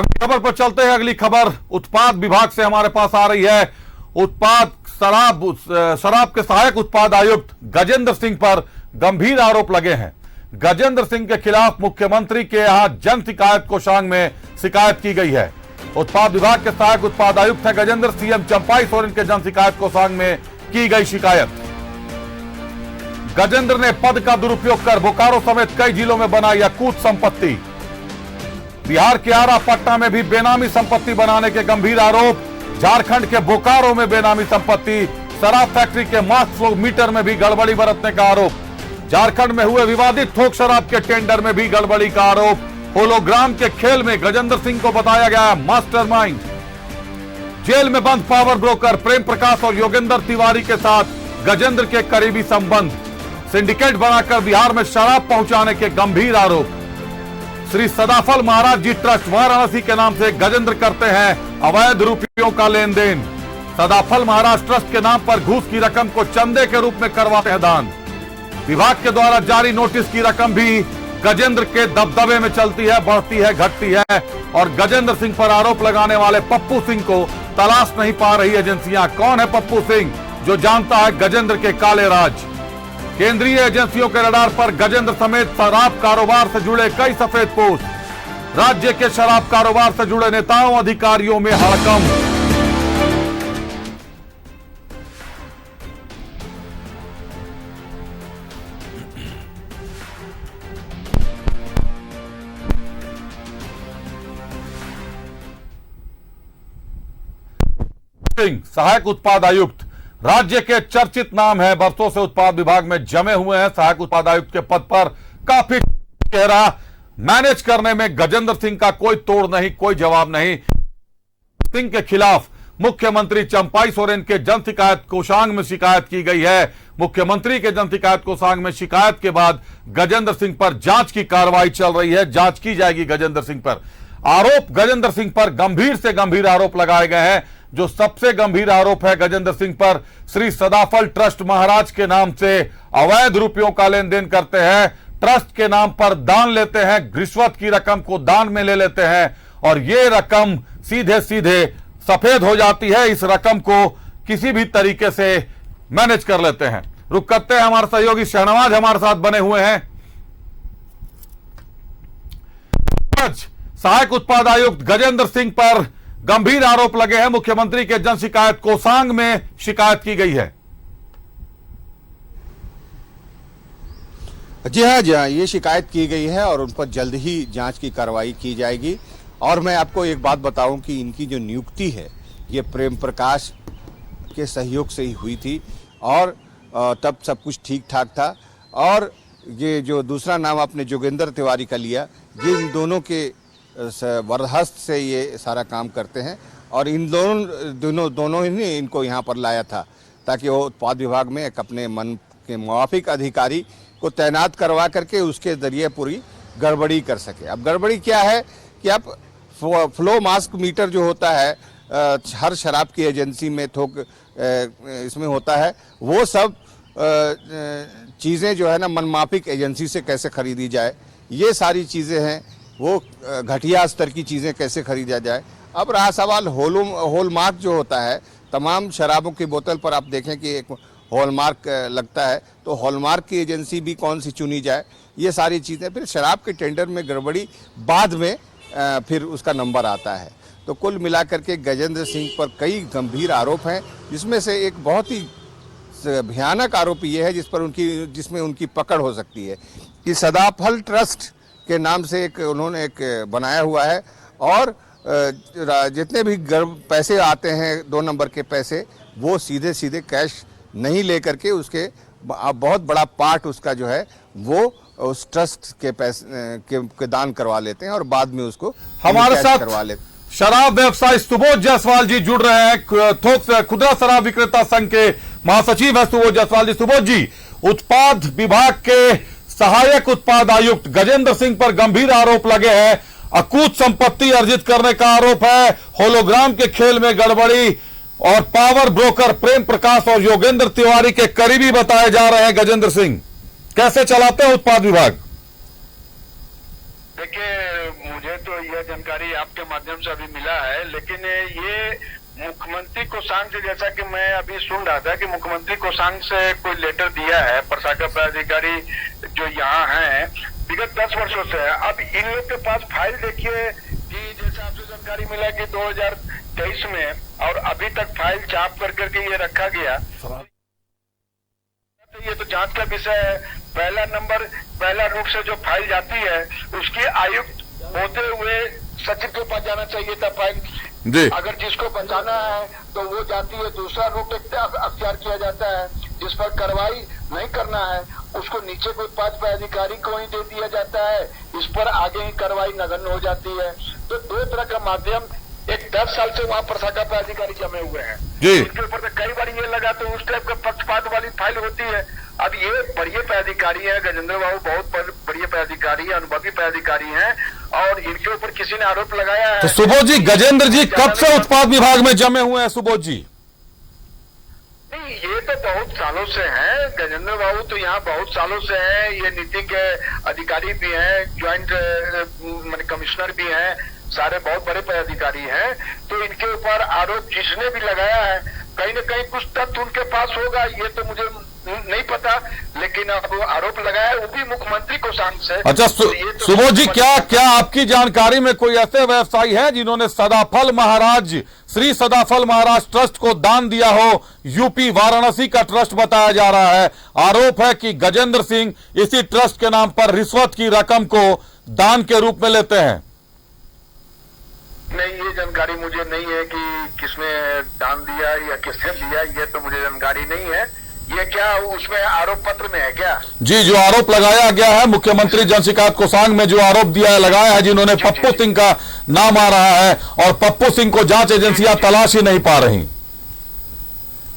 अगली खबर पर चलते हैं। अगली खबर उत्पाद विभाग से हमारे पास आ रही है। उत्पाद शराब के सहायक उत्पाद आयुक्त गजेंद्र सिंह पर गंभीर आरोप लगे हैं। गजेंद्र सिंह के खिलाफ मुख्यमंत्री के यहां जन शिकायत कोषांग में शिकायत की गई है। उत्पाद विभाग के सहायक उत्पाद आयुक्त है गजेंद्र। सीएम चंपाई सोरेन के जन शिकायत कोषांग में की गई शिकायत। गजेंद्र ने पद का दुरुपयोग कर बोकारो समेत कई जिलों में बनाई अकूत संपत्ति। बिहार के आरा पटना में भी बेनामी संपत्ति बनाने के गंभीर आरोप। झारखंड के बोकारो में बेनामी संपत्ति। शराब फैक्ट्री के मास फ्लो मीटर में भी गड़बड़ी बरतने का आरोप। झारखंड में हुए विवादित थोक शराब के टेंडर में भी गड़बड़ी का आरोप। होलोग्राम के खेल में गजेंद्र सिंह को बताया गया मास्टरमाइंड। जेल में बंद पावर ब्रोकर प्रेम प्रकाश और योगेंद्र तिवारी के साथ गजेंद्र के करीबी संबंध। सिंडिकेट बनाकर बिहार में शराब पहुंचाने के गंभीर आरोप। श्री सदाफल महाराज जी ट्रस्ट वाराणसी के नाम से गजेंद्र करते हैं अवैध रुपयों का लेन देन। सदाफल महाराज ट्रस्ट के नाम पर घूस की रकम को चंदे के रूप में करवाते हैं दान। विभाग के द्वारा जारी नोटिस की रकम भी गजेंद्र के दबदबे में चलती है, बढ़ती है, घटती है। और गजेंद्र सिंह पर आरोप लगाने वाले पप्पू सिंह को तलाश नहीं पा रही एजेंसियां। कौन है पप्पू सिंह जो जानता है गजेंद्र के काले राज? केंद्रीय एजेंसियों के रडार पर गजेंद्र समेत शराब कारोबार से जुड़े कई सफेद पोस्ट। राज्य के शराब कारोबार से जुड़े नेताओं अधिकारियों में हड़कंप। सहायक उत्पाद आयुक्त राज्य के चर्चित नाम है। बरसों से उत्पाद विभाग में जमे हुए हैं। सहायक उत्पाद आयुक्त के पद पर काफी चेहरा। मैनेज करने में गजेंद्र सिंह का कोई तोड़ नहीं, कोई जवाब नहीं। सिंह के खिलाफ मुख्यमंत्री चंपाई सोरेन के जन शिकायत कोषांग में शिकायत की गई है। मुख्यमंत्री के जन शिकायत कोषांग में शिकायत के बाद गजेंद्र सिंह पर जांच की कार्रवाई चल रही है। जांच की जाएगी गजेंद्र सिंह पर। आरोप गजेंद्र सिंह पर गंभीर से गंभीर आरोप लगाए गए हैं। जो सबसे गंभीर आरोप है गजेंद्र सिंह पर, श्री सदाफल ट्रस्ट महाराज के नाम से अवैध रुपयों का लेन देन करते हैं। ट्रस्ट के नाम पर दान लेते हैं, रिश्वत की रकम को दान में ले लेते हैं और ये रकम सीधे सीधे सफेद हो जाती है। इस रकम को किसी भी तरीके से मैनेज कर लेते हैं। रुक करते हैं, हमारे सहयोगी शहनवाज हमारे साथ बने हुए हैं। सहायक उत्पाद आयुक्त गजेंद्र सिंह पर गंभीर आरोप लगे हैं। मुख्यमंत्री के जन शिकायत कोषांग में शिकायत की गई है। जी हाँ, ये शिकायत की गई है और उन पर जल्द ही जांच की कार्रवाई की जाएगी। और मैं आपको एक बात बताऊं कि इनकी जो नियुक्ति है ये प्रेम प्रकाश के सहयोग से ही हुई थी और तब सब कुछ ठीक ठाक था। और ये जो दूसरा नाम आपने जोगेंद्र तिवारी का लिया, ये इन दोनों के वरदहस्त से ये सारा काम करते हैं। और इन दोनों ही ने इनको यहाँ पर लाया था ताकि वो उत्पाद विभाग में एक अपने मन के मुवाफिक अधिकारी को तैनात करवा करके उसके जरिए पूरी गड़बड़ी कर सके। अब गड़बड़ी क्या है कि आप फ्लो मास्क मीटर जो होता है हर शराब की एजेंसी में थोक इसमें होता है, वो सब चीज़ें जो है ना मनमाफिक एजेंसी से कैसे खरीदी जाए, ये सारी चीज़ें हैं। वो घटिया स्तर की चीज़ें कैसे खरीदा जाए। अब रहा सवाल हॉलमार्क जो होता है, तमाम शराबों की बोतल पर आप देखें कि एक हॉलमार्क लगता है, तो हॉलमार्क की एजेंसी भी कौन सी चुनी जाए, ये सारी चीज़ें। फिर शराब के टेंडर में गड़बड़ी बाद में फिर उसका नंबर आता है। तो कुल मिलाकर के गजेंद्र सिंह पर कई गंभीर आरोप हैं, जिसमें से एक बहुत ही भयानक आरोप ये है जिसमें उनकी पकड़ हो सकती है कि सदाफल ट्रस्ट के नाम से उन्होंने एक बनाया हुआ है और जितने भी पैसे आते हैं 2 नंबर के पैसे, वो सीधे सीधे कैश नहीं लेकर के उसके बहुत बड़ा पार्ट उसका जो है वो उस ट्रस्ट के पैसे के दान करवा लेते हैं और बाद में उसको हमारे साथ करवा लेते हैं। शराब व्यवसायी सुबोध जायसवाल जी जुड़ रहे हैं। थोक खुदरा शराब विक्रेता संघ के महासचिव है सुबोध जायसवाल जी। सुबोध जी, उत्पाद विभाग के सहायक उत्पाद आयुक्त गजेंद्र सिंह पर गंभीर आरोप लगे हैं। अकूत संपत्ति अर्जित करने का आरोप है। होलोग्राम के खेल में गड़बड़ी और पावर ब्रोकर प्रेम प्रकाश और योगेंद्र तिवारी के करीबी बताए जा रहे हैं गजेंद्र सिंह। कैसे चलाते हैं उत्पाद विभाग? देखिए, मुझे तो यह यह जानकारी आपके माध्यम से अभी मिला है, लेकिन ये मुख्यमंत्री कोषांग से, जैसा कि मैं अभी सुन रहा था कि मुख्यमंत्री कोषांग से कोई लेटर दिया है प्रशाखा पदाधिकारी जो यहाँ हैं विगत 10 वर्षों से। अब इन लोग के पास फाइल देखिए कि जैसा आपसे जानकारी मिला कि 2023 में और अभी तक फाइल छाप करके ये रखा गया। ये तो जांच का विषय है। पहला रूट से जो फाइल जाती है उसकी आयुक्त होते हुए सचिव के पास जाना चाहिए था फाइल जी। अगर जिसको बचाना है तो वो जाती है, दूसरा रूट अख्तियार किया जाता है। जिस पर कार्रवाई नहीं करना है उसको नीचे कोई 5 पदाधिकारी को ही दे दिया जाता है, इस पर आगे ही कार्रवाई नगण्य हो जाती है। तो 2 तरह का माध्यम, एक 10 साल से वहाँ प्रशाखा पदाधिकारी जमे हुए हैं जी। उनके ऊपर तो कई बार ये लगा तो उस टाइप का पक्षपात वाली फाइल होती है। अब ये बढ़िया पदाधिकारी है, गजेंद्र बाबू बहुत बढ़िया पदाधिकारी है, अनुभवी पदाधिकारी हैं और इनके ऊपर किसी ने आरोप लगाया है। तो सुबोध जी, गजेंद्र जी कब से उत्पाद विभाग में जमे हुए हैं सुबोध जी? नहीं, ये तो बहुत सालों से हैं। गजेंद्र बाबू तो यहाँ बहुत सालों से हैं। ये नीति के अधिकारी भी हैं, ज्वाइंट कमिश्नर भी हैं, सारे बहुत बड़े पदाधिकारी हैं। तो इनके ऊपर आरोप जिसने भी लगाया है कहीं न कहीं कुछ तथ्य उनके पास होगा, ये तो मुझे नहीं पता, लेकिन अब आरोप लगाया है वो भी मुख्यमंत्री कोषांग से। अच्छा सुबोध जी, क्या आपकी जानकारी में कोई ऐसे व्यवसायी है जिन्होंने सदाफल महाराज, श्री सदाफल महाराज ट्रस्ट को दान दिया हो? यूपी वाराणसी का ट्रस्ट बताया जा रहा है। आरोप है कि गजेंद्र सिंह इसी ट्रस्ट के नाम पर रिश्वत की रकम को दान के रूप में लेते हैं। नहीं, ये जानकारी मुझे नहीं है कि किसने दान दिया या किसने दिया, ये तो मुझे जानकारी नहीं है। ये क्या उसमें आरोप पत्र में है क्या? जी, जो आरोप लगाया गया है मुख्यमंत्री जन शिकायत कोषांग में जो आरोप दिया लगाया है, जिन्होंने पप्पू सिंह का नाम आ रहा है और पप्पू सिंह को जांच एजेंसियां तलाश ही नहीं पा रही।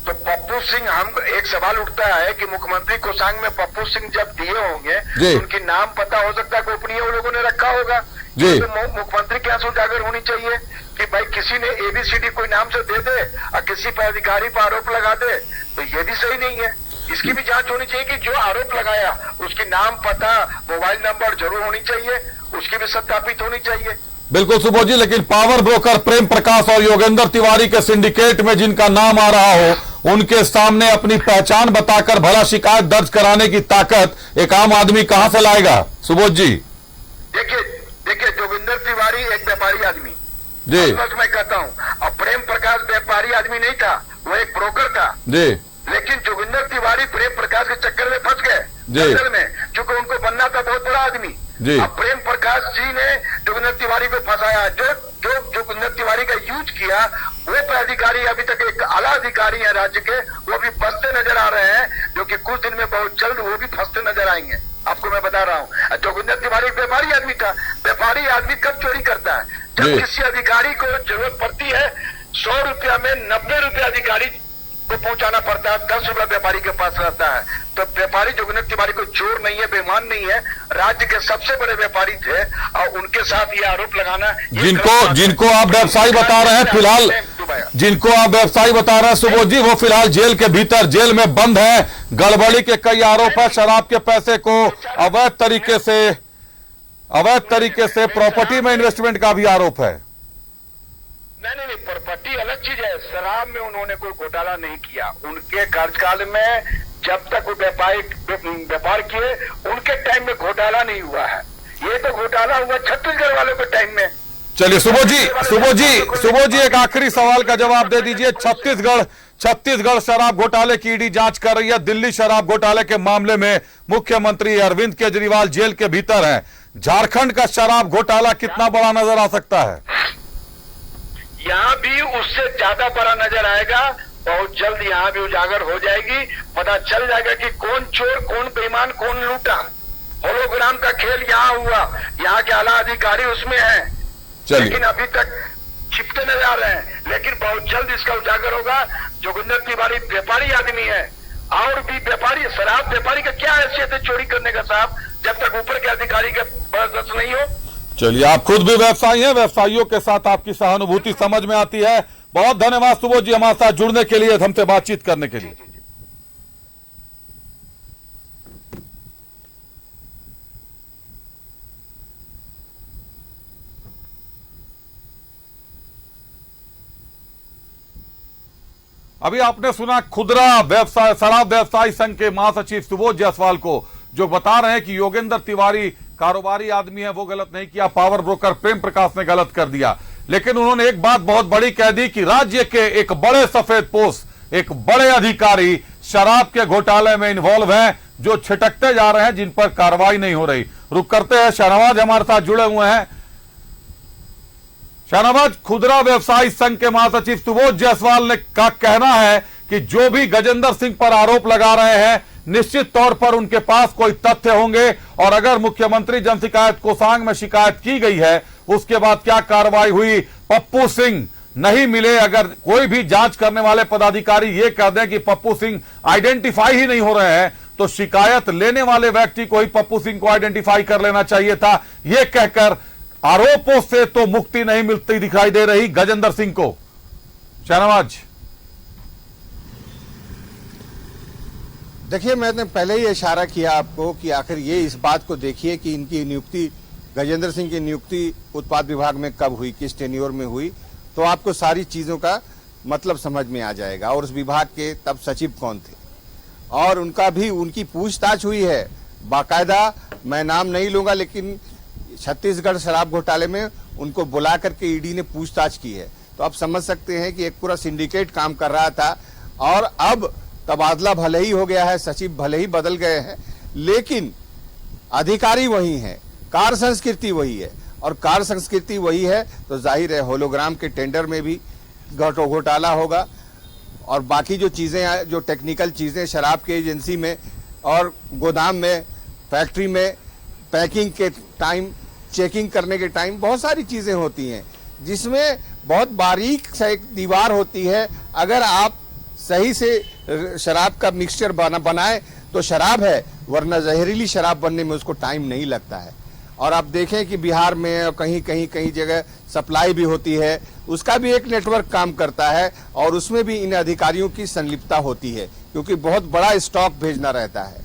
तो पप्पू सिंह, हम एक सवाल उठता है कि मुख्यमंत्री कोषांग में पप्पू सिंह जब दिए होंगे तो उनकी नाम पता हो सकता है गोपनीय वो लोगों ने रखा होगा जी। तो मुख्यमंत्री क्या उजागर होनी चाहिए कि भाई किसी ने ABCD कोई नाम से दे दे और किसी पदाधिकारी पर आरोप लगा दे, तो ये भी सही नहीं है। इसकी भी जांच होनी चाहिए कि जो आरोप लगाया उसकी नाम, पता, मोबाइल नंबर जरूर होनी चाहिए, उसकी भी सत्यापित होनी चाहिए। बिल्कुल सुबोध जी, लेकिन पावर ब्रोकर प्रेम प्रकाश और योगेंद्र तिवारी के सिंडिकेट में जिनका नाम आ रहा हो, उनके सामने अपनी पहचान बताकर भला शिकायत दर्ज कराने की ताकत एक आम आदमी कहां से लाएगा सुबोध जी? देखिए जोगिंदर तिवारी एक व्यापारी आदमी जी, बस मैं कहता हूँ, और प्रेम प्रकाश व्यापारी आदमी नहीं था, वो एक ब्रोकर था जी। लेकिन जोगिंदर तिवारी प्रेम प्रकाश के चक्कर में फंस गए जंगल में, क्योंकि उनको बनना था बहुत बड़ा आदमी जी। अब प्रेम प्रकाश जी ने जोगिंदर तिवारी को फंसाया। जो जोगिंदर तिवारी का यूज किया वो पदाधिकारी अभी तक एक आला अधिकारी है राज्य के, वो भी फंसते नजर आ रहे हैं, जो कि कुछ दिन में बहुत जल्द वो भी फंसते नजर आएंगे। आपको मैं बता रहा हूँ, जोगिंदर तिवारी एक व्यापारी आदमी था। व्यापारी आदमी कब चोरी करता है? जब किसी अधिकारी को जरूरत पड़ती है, 100 रुपया में 90 रुपया अधिकारी को पहुंचाना पड़ता है, 10 रुपया व्यापारी के पास रहता है। तो व्यापारी जोगिंदर तिवारी को चोर नहीं है, बेईमान नहीं है, राज्य के सबसे बड़े व्यापारी थे और उनके साथ ये आरोप लगाना, जिनको आप व्यवसायी बता रहे हैं फिलहाल, जिनको आप व्यवसायी बता रहे हैं सुबोध जी, वो फिलहाल जेल के भीतर, जेल में बंद है। गड़बड़ी के कई आरोप है, शराब के पैसे को अवैध तरीके से प्रॉपर्टी में इन्वेस्टमेंट का भी आरोप है। नहीं, प्रॉपर्टी अलग चीज है। शराब में उन्होंने कोई घोटाला नहीं किया। उनके कार्यकाल में जब तक वो व्यापार किए उनके टाइम में घोटाला नहीं हुआ है। ये तो घोटाला हुआ छत्तीसगढ़ वालों के टाइम में। चलिए सुबोध जी एक आखिरी सवाल का जवाब दे दीजिए। छत्तीसगढ़ शराब घोटाले की ईडी जांच कर रही है। दिल्ली शराब घोटाले के मामले में मुख्यमंत्री अरविंद केजरीवाल जेल के भीतर हैं। झारखंड का शराब घोटाला कितना बड़ा नजर आ सकता है? यहाँ भी उससे ज्यादा बड़ा नजर आएगा। बहुत जल्द यहाँ भी उजागर हो जाएगी, पता चल जाएगा कि कौन चोर, कौन बेईमान, कौन लूटा। होलोग्राम का खेल यहाँ हुआ, यहाँ के आला अधिकारी उसमें हैं, लेकिन अभी तक छिपते नजर आ रहे हैं। लेकिन बहुत जल्द इसका उजागर होगा। जोगिंदर तिवारी व्यापारी आदमी है और भी व्यापारी, शराब व्यापारी का क्या हैसियत है चोरी करने का साहब, जब तक ऊपर के अधिकारी का बर्दाश्त नहीं हो। चलिए, आप खुद भी व्यवसायी हैं, व्यवसायियों के साथ आपकी सहानुभूति समझ में आती है। बहुत धन्यवाद सुबोध जी हमारे साथ जुड़ने के लिए, हमसे बातचीत करने के लिए। अभी आपने सुना खुदरा व्यवसाय शराब व्यवसायी संघ के महासचिव सुबोध जायसवाल को, जो बता रहे हैं कि योगेंद्र तिवारी कारोबारी आदमी है, वो गलत नहीं किया, पावर ब्रोकर प्रेम प्रकाश ने गलत कर दिया। लेकिन उन्होंने एक बात बहुत बड़ी कह दी कि राज्य के एक बड़े सफेदपोश, एक बड़े अधिकारी शराब के घोटाले में इन्वॉल्व हैं, जो छिटकते जा रहे हैं, जिन पर कार्रवाई नहीं हो रही। रुक करते हैं, शाहनवाज हमारे साथ जुड़े हुए हैं। शाहनवाज, खुदरा व्यवसायी संघ के महासचिव सुबोध जायसवाल का कहना है कि जो भी गजेंद्र सिंह पर आरोप लगा रहे हैं, निश्चित तौर पर उनके पास कोई तथ्य होंगे, और अगर मुख्यमंत्री जन शिकायत कोषांग में शिकायत की गई है, उसके बाद क्या कार्रवाई हुई, पप्पू सिंह नहीं मिले, अगर कोई भी जांच करने वाले पदाधिकारी ये कह दें कि पप्पू सिंह आइडेंटिफाई ही नहीं हो रहे हैं, तो शिकायत लेने वाले व्यक्ति को ही पप्पू सिंह को आइडेंटिफाई कर लेना चाहिए था। यह कहकर आरोपों से तो मुक्ति नहीं मिलती दिखाई दे रही गजेंद्र सिंह को। शाहनवाज, देखिए, मैंने पहले ही इशारा किया आपको कि आखिर ये इस बात को देखिए कि इनकी नियुक्ति, गजेंद्र सिंह की नियुक्ति उत्पाद विभाग में कब हुई, किस टेन्योर में हुई, तो आपको सारी चीजों का मतलब समझ में आ जाएगा। और उस विभाग के तब सचिव कौन थे, और उनका भी उनकी पूछताछ हुई है बाकायदा। मैं नाम नहीं लूंगा, लेकिन छत्तीसगढ़ शराब घोटाले में उनको बुला करके ईडी ने पूछताछ की है। तो आप समझ सकते हैं कि एक पूरा सिंडिकेट काम कर रहा था, और अब तबादला भले ही हो गया है, सचिव भले ही बदल गए हैं, लेकिन अधिकारी वही हैं, कार्य संस्कृति वही है, और कार्य संस्कृति वही है तो जाहिर है होलोग्राम के टेंडर में भी घोटाला होगा, और बाकी जो चीजें, जो टेक्निकल चीजें शराब के एजेंसी में और गोदाम में, फैक्ट्री में पैकिंग के टाइम, चेकिंग करने के टाइम बहुत सारी चीजें होती हैं, जिसमें बहुत बारीक सा एक दीवार होती है। अगर आप सही से शराब का मिक्सचर बनाए तो शराब है, वरना जहरीली शराब बनने में उसको टाइम नहीं लगता है। और आप देखें कि बिहार में कहीं जगह सप्लाई भी होती है, उसका भी एक नेटवर्क काम करता है, और उसमें भी इन अधिकारियों की संलिप्तता होती है, क्योंकि बहुत बड़ा स्टॉक भेजना रहता है।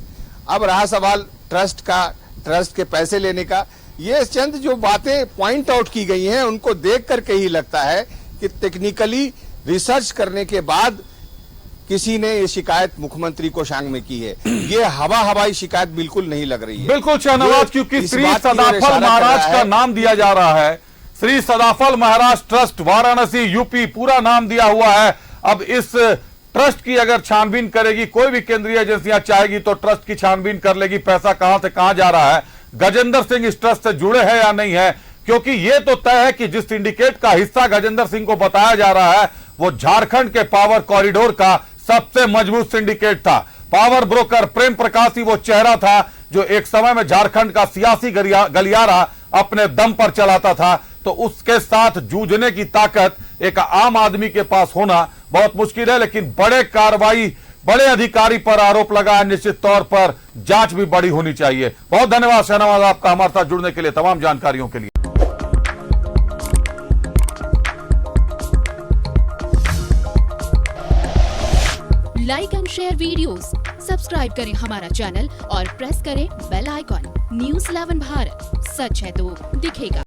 अब रहा सवाल ट्रस्ट का, ट्रस्ट के पैसे लेने का, ये चंद जो बातें पॉइंट आउट की गई हैं, उनको देख करके ही लगता है कि टेक्निकली रिसर्च करने के बाद किसी ने ये शिकायत मुख्यमंत्री कोषांग में की है। ये हवाई शिकायत बिल्कुल नहीं लग रही है। बिल्कुल शाहनवाज, क्योंकि श्री सदाफल महाराज का नाम दिया जा रहा है, श्री सदाफल महाराज ट्रस्ट वाराणसी यूपी पूरा नाम दिया हुआ है। अब इस ट्रस्ट की अगर छानबीन करेगी कोई भी केंद्रीय एजेंसियां चाहेगी तो ट्रस्ट की छानबीन कर लेगी, पैसा कहां से कहां जा रहा है, गजेंद्र सिंह इस ट्रस्ट से जुड़े हैं या नहीं है। क्योंकि यह तो तय है कि जिस सिंडिकेट का हिस्सा गजेंद्र सिंह को बताया जा रहा है, वो झारखंड के पावर कॉरिडोर का सबसे मजबूत सिंडिकेट था। पावर ब्रोकर प्रेम प्रकाश ही वो चेहरा था जो एक समय में झारखंड का सियासी गलियारा अपने दम पर चलाता था। तो उसके साथ जूझने की ताकत एक आम आदमी के पास होना बहुत मुश्किल है। लेकिन बड़े अधिकारी पर आरोप लगा है, निश्चित तौर पर जांच भी बड़ी होनी चाहिए। बहुत धन्यवाद शाहनवाज आपका हमारे साथ जुड़ने के लिए, तमाम जानकारियों के लिए। Like and share videos, subscribe करें हमारा चैनल और प्रेस करें बेल आइकॉन। News 11 भारत, सच है तो दिखेगा।